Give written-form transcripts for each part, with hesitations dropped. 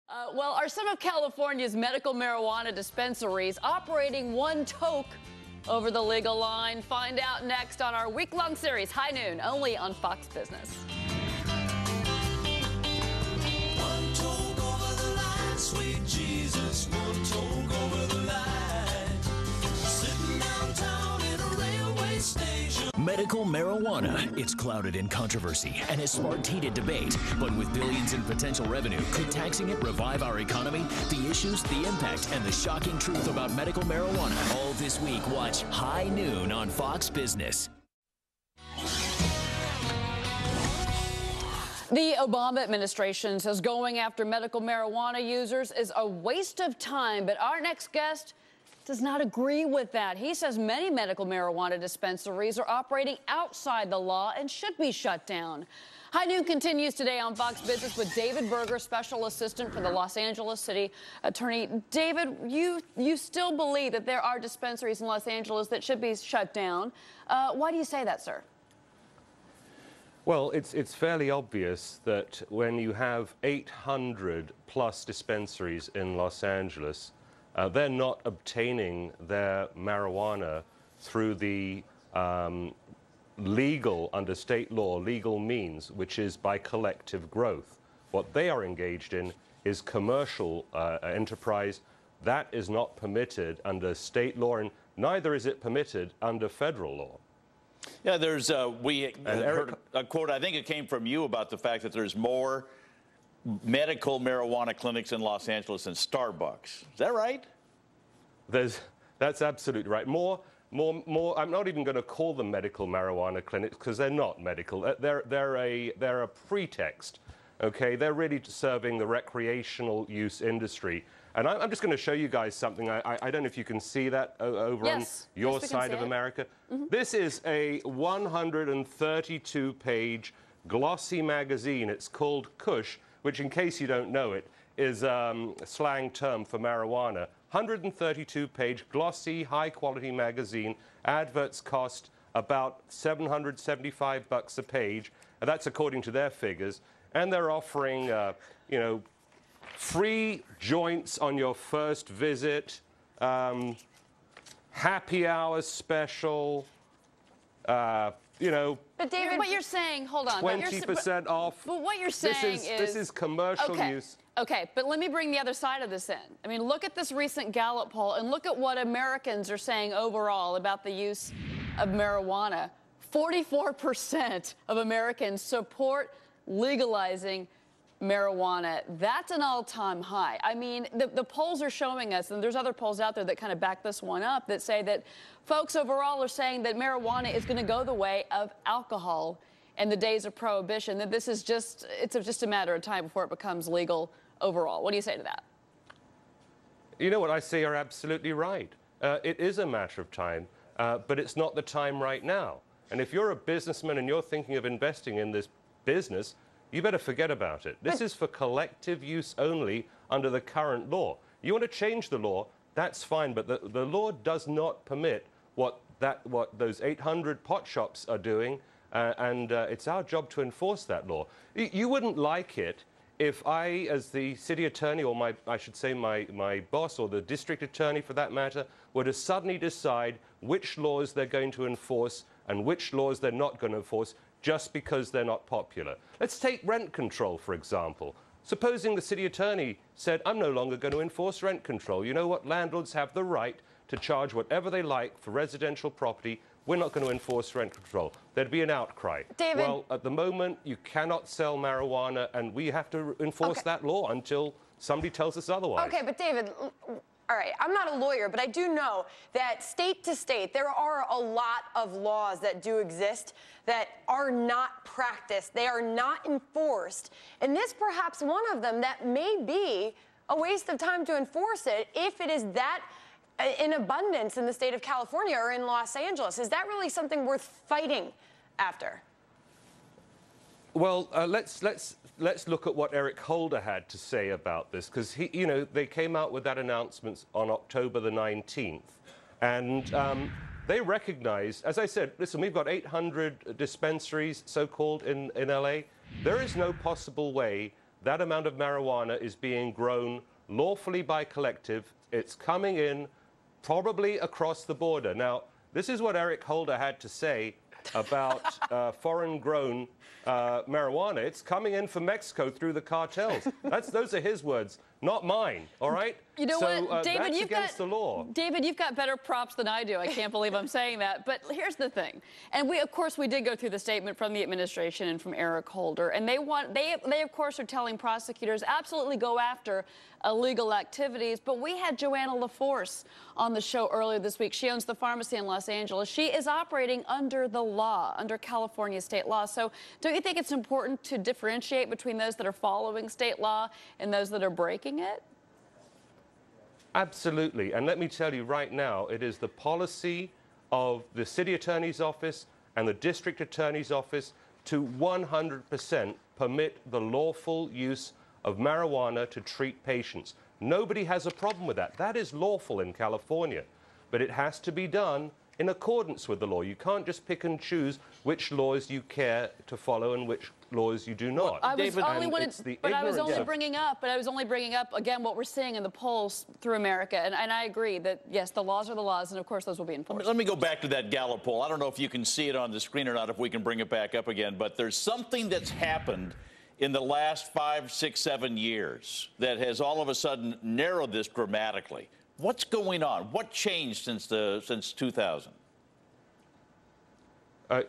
Well, are some of California's medical marijuana dispensaries operating one toke over the legal line? Find out next on our week-long series, High Noon, only on Fox Business. One toke over the line, sweet Jesus, one toke over the line. Sitting downtown in a railway station. Medical marijuana. It's clouded in controversy and has sparked heated debate. But with billions in potential revenue, could taxing it revive our economy? The issues, the impact, and the shocking truth about medical marijuana. All this week, watch High Noon on Fox Business. The Obama administration says going after medical marijuana users is a waste of time, but our next guest does not agree with that. He says many medical marijuana dispensaries are operating outside the law and should be shut down. High Noon continues today on Fox Business with David Berger, Special Assistant for the Los Angeles City Attorney. David, you still believe that there are dispensaries in Los Angeles that should be shut down. Why do you say that, sir? Well, it's fairly obvious that when you have 800 plus dispensaries in Los Angeles, they're not obtaining their marijuana through the legal, under state law, legal means, which is by collective growth. What they are engaged in is commercial enterprise. That is not permitted under state law, and neither is it permitted under federal law. Yeah, there's, we heard a quote, I think it came from you, about the fact that there's more medical marijuana clinics in Los Angeles than Starbucks. Is that right? That's absolutely right. More, I'm not even going to call them medical marijuana clinics because they're not medical. They're a pretext, okay? They're really serving the recreational use industry. And I'm just going to show you guys something. I don't know if you can see that over on your side of America. This is a 132-page glossy magazine. It's called Kush, which, in case you don't know it, is a slang term for marijuana. 132-page glossy, high-quality magazine. Adverts cost about $775 a page, and that's according to their figures. And they're offering, you know, free joints on your first visit, happy hour special, you know. But David, what you're saying, hold on. 20% off. But what you're saying this is commercial use. Okay, but let me bring the other side of this in. I mean, look at this recent Gallup poll and look at what Americans are saying overall about the use of marijuana. 44% of Americans support legalizing marijuana. That's an all-time high. I mean, the polls are showing us, and there's other polls out there that kind of back this one up, that say that folks overall are saying that marijuana is going to go the way of alcohol in the days of prohibition, that this is just a matter of time before it becomes legal overall. What do you say to that? You know what I say, you're absolutely right. It is a matter of time, but it's not the time right now. And if you're a businessman and you're thinking of investing in this business, you better forget about it. This is for collective use only under the current law. You want to change the law, that's fine, but the law does not permit what those 800 pot shops are doing, and it's our job to enforce that law. You wouldn't like it if I, as the city attorney, or I should say my boss, or the district attorney for that matter, were to suddenly decide which laws they're going to enforce and which laws they're not going to enforce just because they're not popular. Let's take rent control, for example. Supposing the city attorney said, I'm no longer going to enforce rent control. You know what? Landlords have the right to charge whatever they like for residential property. We're not going to enforce rent control. There'd be an outcry. David. Well, at the moment, you cannot sell marijuana, and we have to enforce that law until somebody tells us otherwise. Okay, but David, all right, I'm not a lawyer, but I do know that state to state, there are a lot of laws that do exist that are not practiced. They are not enforced. And this perhaps one of them that may be a waste of time to enforce it if it is that in abundance in the state of California or in Los Angeles. Is that really something worth fighting after? Well, let's look at what Eric Holder had to say about this, because they came out with that announcement on October the 19th, and they recognized, as I said, listen, we've got 800 dispensaries, so-called, in LA. There is no possible way that amount of marijuana is being grown lawfully by collective. It's coming in probably across the border. Now, this is what Eric Holder had to say about foreign-grown marijuana. It's coming in from Mexico through the cartels. Those are his words, not mine, all right? You know what, David, that's you've against the law. David, you've got better props than I do. I can't believe I'm saying that. But here's the thing. And of course, we did go through the statement from the administration and from Eric Holder. And they of course, are telling prosecutors absolutely go after illegal activities. But we had Joanna LaForce on the show earlier this week. She owns the pharmacy in Los Angeles. She is operating under the law, under California state law. So don't you think it's important to differentiate between those that are following state law and those that are breaking it? Absolutely. And let me tell you right now, it is the policy of the city attorney's office and the district attorney's office to 100% permit the lawful use of marijuana to treat patients. Nobody has a problem with that. That is lawful in California. But it has to be done in accordance with the law. You can't just pick and choose which laws you care to follow and which laws you do not. I was only bringing up again what we're seeing in the polls through America, and I agree that yes, the laws are the laws, and of course those will be enforced. Let me go back to that Gallup poll. I don't know if you can see it on the screen or not, if we can bring it back up again, but there's something that's happened in the last 5, 6, 7 years that has all of a sudden narrowed this dramatically. What's going on? What changed since 2000?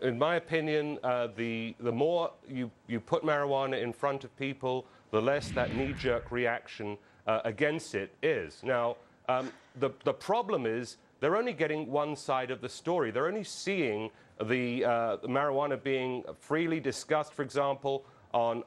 In my opinion, the more you put marijuana in front of people, the less that knee-jerk reaction against it is. Now, the problem is they're only getting one side of the story. They're only seeing the marijuana being freely discussed, for example, on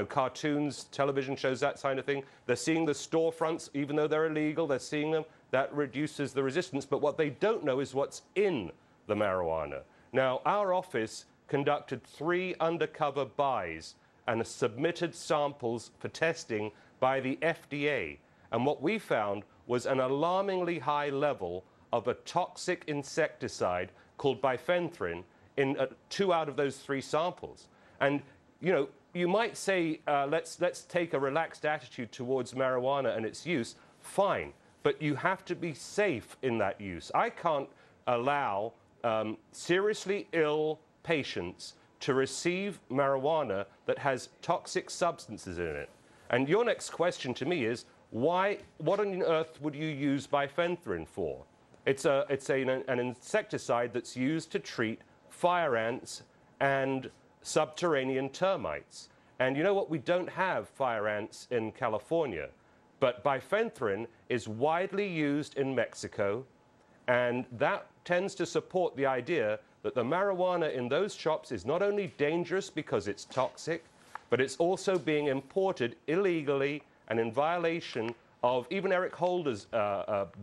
cartoons, television shows, that kind of thing. They're seeing the storefronts, even though they're illegal, they're seeing them. That reduces the resistance. But what they don't know is what's in the marijuana. Now, our office conducted 3 undercover buys and submitted samples for testing by the FDA. And what we found was an alarmingly high level of a toxic insecticide called bifenthrin in 2 out of those 3 samples. And, you know, you might say, let's take a relaxed attitude towards marijuana and its use. Fine. But you have to be safe in that use. I can't allow seriously ill patients to receive marijuana that has toxic substances in it. And your next question to me is, what on earth would you use bifenthrin for? It's an insecticide that's used to treat fire ants and subterranean termites. And you know what? We don't have fire ants in California. But bifenthrin is widely used in Mexico, and that tends to support the idea that the marijuana in those shops is not only dangerous because it's toxic, but it's also being imported illegally and in violation of even Eric Holder's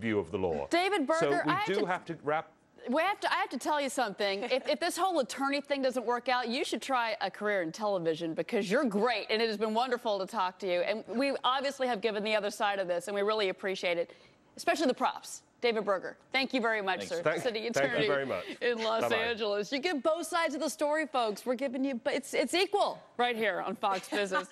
view of the law. David Berger, so we do have to wrap... I have to tell you something. If this whole attorney thing doesn't work out, you should try a career in television, because you're great, and it has been wonderful to talk to you. And we obviously have given the other side of this, and we really appreciate it, especially the props. David Berger, thank you very much, sir. City Attorney thank you very much. In Los Angeles. You give both sides of the story, folks. We're giving you, it's equal right here on Fox Business.